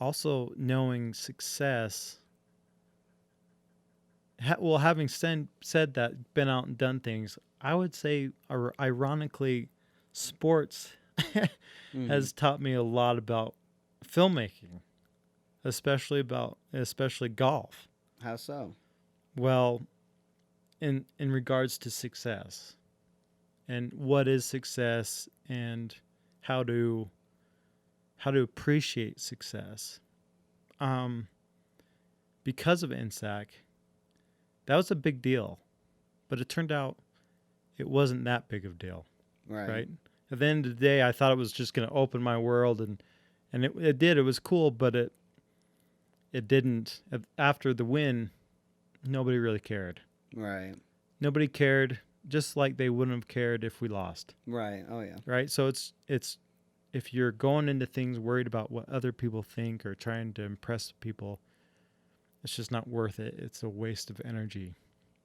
also knowing success. Well, having said that, been out and done things, I would say, ironically, sports Mm-hmm. has taught me a lot about filmmaking, especially golf. How so? Well, in regards to success and what is success and how to appreciate success. Um, because of INSAC, that was a big deal, but it turned out it wasn't that big of a deal, Right. right? At the end of the day, I thought it was just going to open my world, and it did. It was cool, but it didn't. After the win, nobody really cared. Right. Nobody cared, just like they wouldn't have cared if we lost, Right. Oh yeah. right? So it's if you're going into things worried about what other people think or trying to impress people, it's just not worth it. It's a waste of energy.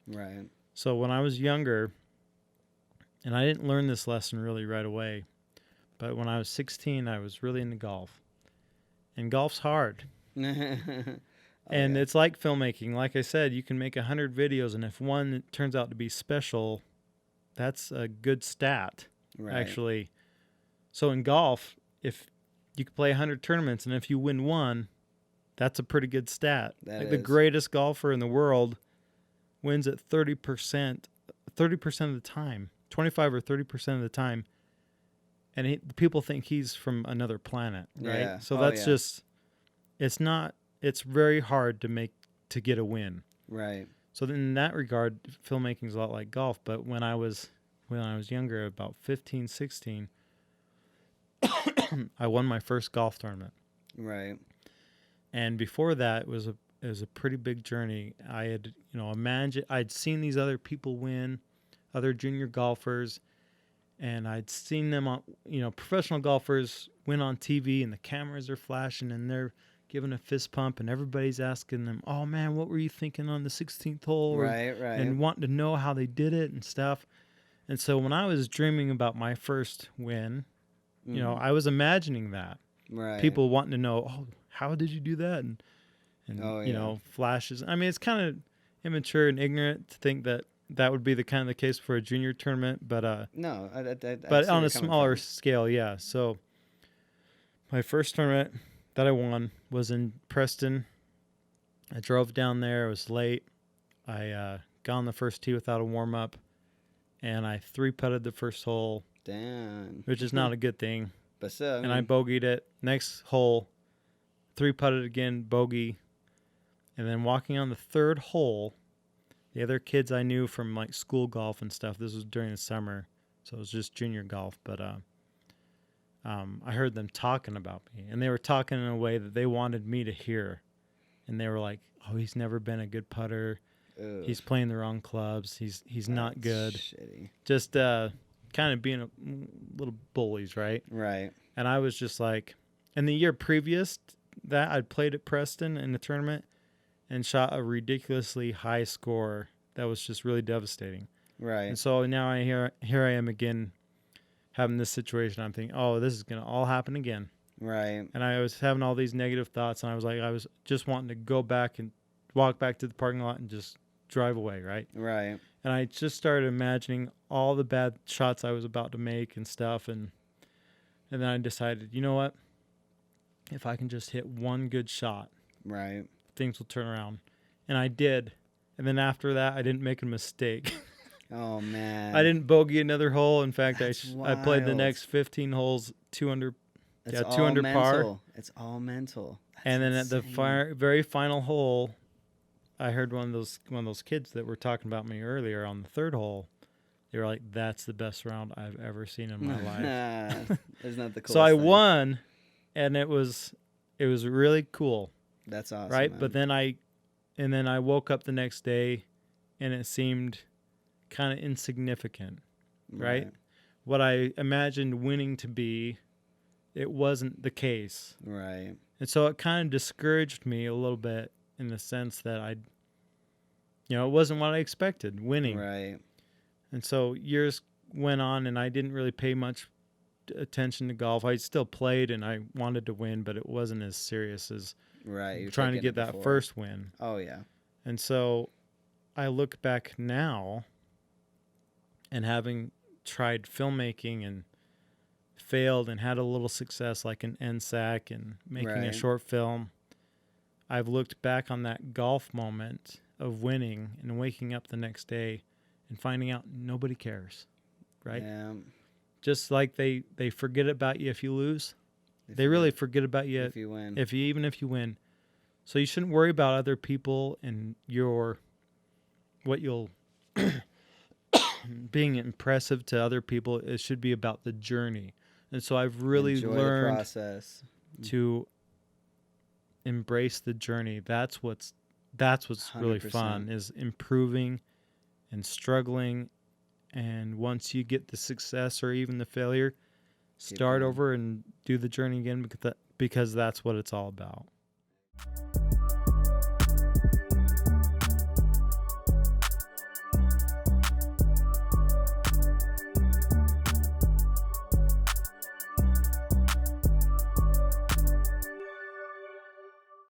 Right. So when I was younger, and I didn't learn this lesson really right away, but when I was 16, I was really into golf. And golf's hard. Oh And yeah. it's like filmmaking. Like I said, you can make 100 videos, and if one turns out to be special, that's a good stat, Right. actually. So in golf, if you can play 100 tournaments, and if you win one, that's a pretty good stat. That Like the is. greatest golfer in the world wins at 30%, 30% of the time, 25 or 30% of the time. And people think he's from another planet, right? Yeah. So Oh that's yeah. just, it's very hard to get a win. Right. So in that regard, filmmaking is a lot like golf. But when I was younger, about 15, 16, I won my first golf tournament. Right. And before that, it was a pretty big journey. I had, I'd seen these other people win, other junior golfers, and I'd seen them on, professional golfers win on TV, and the cameras are flashing, and they're giving a fist pump, and everybody's asking them, "Oh man, what were you thinking on the 16th hole?" Right. Right. And wanting to know how they did it and stuff. And so when I was dreaming about my first win, Mm-hmm. I was imagining that Right. people wanting to know, "Oh, how did you do that?" And Oh yeah. flashes. I mean, it's kind of immature and ignorant to think that would be the kind of the case for a junior tournament, No, I but see where on you're a coming smaller from. scale, yeah. So my first tournament that I won was in Preston. I drove down there. It was late. I got on the first tee without a warm up, and I three putted the first hole, Damn. which is not a good thing. But still, I And I mean, bogeyed it. Next hole, three putted again, bogey. And then walking on the third hole, the other kids I knew from like school golf and stuff. This was during the summer, so it was just junior golf. But I heard them talking about me, and they were talking in a way that they wanted me to hear. And they were like, "Oh, he's never been a good putter. oof, He's playing the wrong clubs. He's not that's good." shitty. Just kind of being little bullies, right? Right. And I was just like, and the year previous that I'd played at Preston in the tournament and shot a ridiculously high score that was just really devastating. Right. And so now here I am again having this situation. I'm thinking, oh, this is gonna all happen again. Right. And I was having all these negative thoughts, and I was just wanting to go back and walk back to the parking lot and just drive away, right? Right. And I just started imagining all the bad shots I was about to make and stuff, and then I decided, you know what? If I can just hit one good shot, Right. things will turn around. And I did. And then after that, I didn't make a mistake. Oh man. I didn't bogey another hole. In fact, That's I played the wild. next 15 holes 200, It's two all under par. mental. It's all mental. That's And then at the insane. very final hole, I heard one of those kids that were talking about me earlier on the third hole. They were like, "That's the best round I've ever seen in my life." Isn't that the coolest So I thing? won, and it was really cool, That's awesome, right? man. But then I woke up the next day, and it seemed kind of insignificant, right? What I imagined winning to be, it wasn't the case. Right. And so it kind of discouraged me a little bit in the sense that it wasn't what I expected, winning. Right. And so years went on, and I didn't really pay much attention to golf. I still played and I wanted to win, but it wasn't as serious as Right. You're trying to taking get it that before. first win. Oh yeah. And so I look back now and having tried filmmaking and failed and had a little success like an NSAC and making a Right. short film, I've looked back on that golf moment of winning and waking up the next day and finding out nobody cares, right? Yeah. Just like they forget about you if you lose, If they you really win- forget about you if you win. even if you win. So you shouldn't worry about other people and what you'll being impressive to other people. It should be about the journey. And so I've really Enjoy the learned process. to embrace the journey. That's what's really 100%. fun, is improving and struggling. And once you get the success or even the failure, Keep start going. over and do the journey again, because that's what it's all about.